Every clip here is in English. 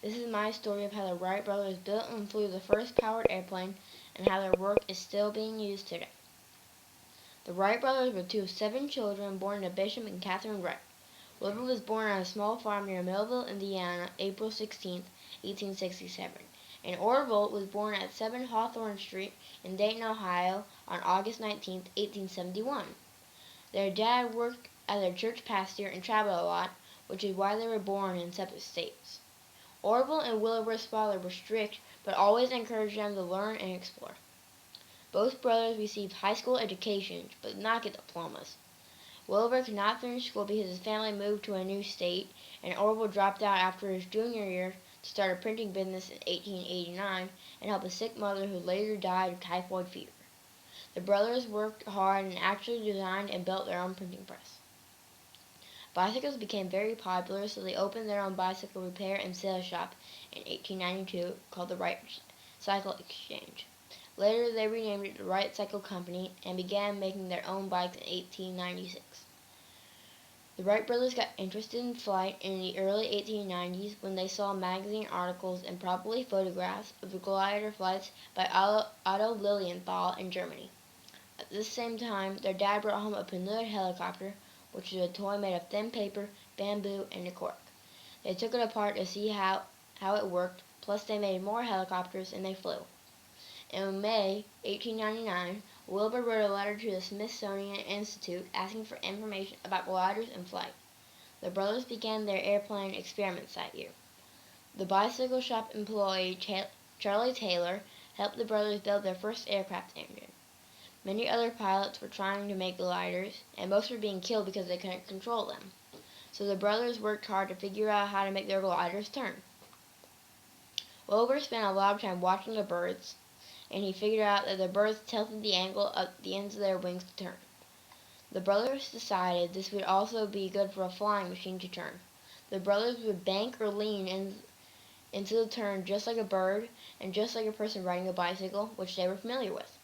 This is my story of how the Wright brothers built and flew the first powered airplane and how their work is still being used today. The Wright brothers were two of 7 children born to Bishop and Catherine Wright. Wilbur was born on a small farm near Millville, Indiana, April 16, 1867, and Orville was born at 7 Hawthorne Street in Dayton, Ohio, on August 19, 1871. Their dad worked as a church pastor and traveled a lot, which is why they were born in separate states. Orville and Wilbur's father were strict, but always encouraged them to learn and explore. Both brothers received high school educations, but did not get diplomas. Wilbur could not finish school because his family moved to a new state, and Orville dropped out after his junior year to start a printing business in 1889 and help a sick mother who later died of typhoid fever. The brothers worked hard and actually designed and built their own printing press. Bicycles became very popular, so they opened their own bicycle repair and sales shop in 1892 called the Wright Cycle Exchange. Later, they renamed it the Wright Cycle Company and began making their own bikes in 1896. The Wright brothers got interested in flight in the early 1890s when they saw magazine articles and probably photographs of the glider flights by Otto Lilienthal in Germany. At this same time, their dad brought home a Pinot helicopter, which is a toy made of thin paper, bamboo, and a cork. They took it apart to see how it worked, plus they made more helicopters and they flew. In May 1899, Wilbur wrote a letter to the Smithsonian Institute asking for information about gliders in flight. The brothers began their airplane experiments that year. The bicycle shop employee Charlie Taylor helped the brothers build their first aircraft engine. Many other pilots were trying to make gliders, and most were being killed because they couldn't control them. So the brothers worked hard to figure out how to make their gliders turn. Wilbur spent a lot of time watching the birds, and he figured out that the birds tilted the angle of the ends of their wings to turn. The brothers decided this would also be good for a flying machine to turn. The brothers would bank or lean into the turn just like a bird and just like a person riding a bicycle, which they were familiar with.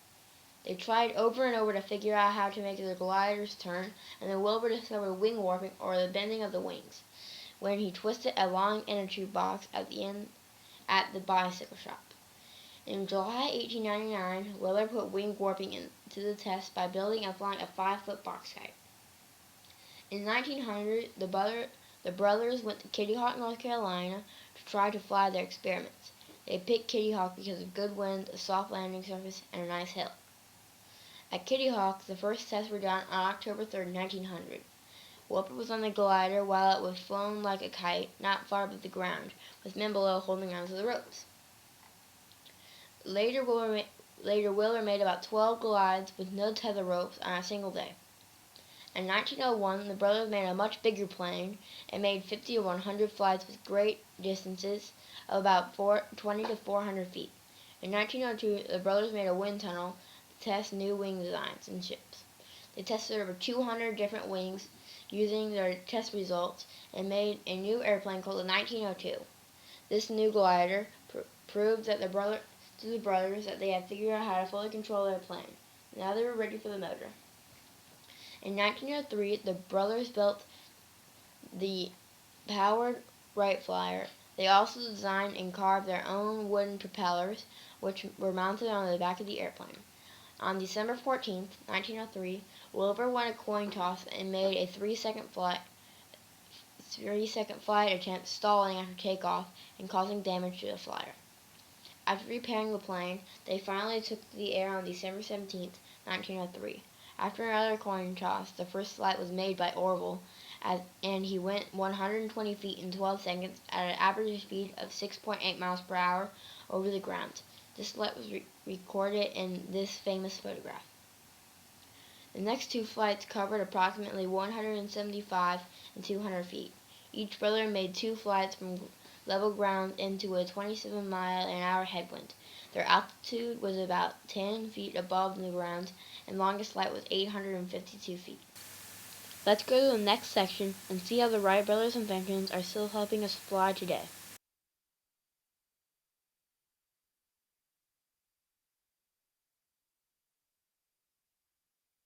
They tried over and over to figure out how to make their gliders turn, and then Wilbur discovered wing warping, or the bending of the wings, when he twisted a long inner tube box at the bicycle shop. In July 1899, Wilbur put wing warping into the test by building and flying a 5-foot box kite. In 1900, the brothers went to Kitty Hawk, North Carolina, to try to fly their experiments. They picked Kitty Hawk because of good winds, a soft landing surface, and a nice hill. At Kitty Hawk, the first tests were done on October 3, 1900. Wilbur was on the glider while it was flown like a kite, not far above the ground, with men below holding onto the ropes. Later, Wilbur made about 12 glides with no tether ropes on a single day. In 1901, the brothers made a much bigger plane and made 50 to 100 flights with great distances of about 20 to 400 feet. In 1902, the brothers made a wind tunnel to test new wing designs in ships. They tested over 200 different wings using their test results and made a new airplane called the 1902. This new glider proved that the brothers that they had figured out how to fully control their plane. Now they were ready for the motor. In 1903, the brothers built the powered Wright Flyer. They also designed and carved their own wooden propellers, which were mounted on the back of the airplane. On December 14, 1903, Wilbur won a coin toss and made a 3-second flight attempt, stalling after takeoff and causing damage to the flyer. After repairing the plane, they finally took to the air on December 17, 1903. After another coin toss, the first flight was made by Orville, and he went 120 feet in 12 seconds at an average speed of 6.8 miles per hour over the ground. This flight was recorded in this famous photograph. The next 2 flights covered approximately 175 and 200 feet. Each brother made 2 flights from level ground into a 27-mile-an-hour headwind. Their altitude was about 10 feet above the ground, and longest flight was 852 feet. Let's go to the next section and see how the Wright brothers' inventions are still helping us fly today.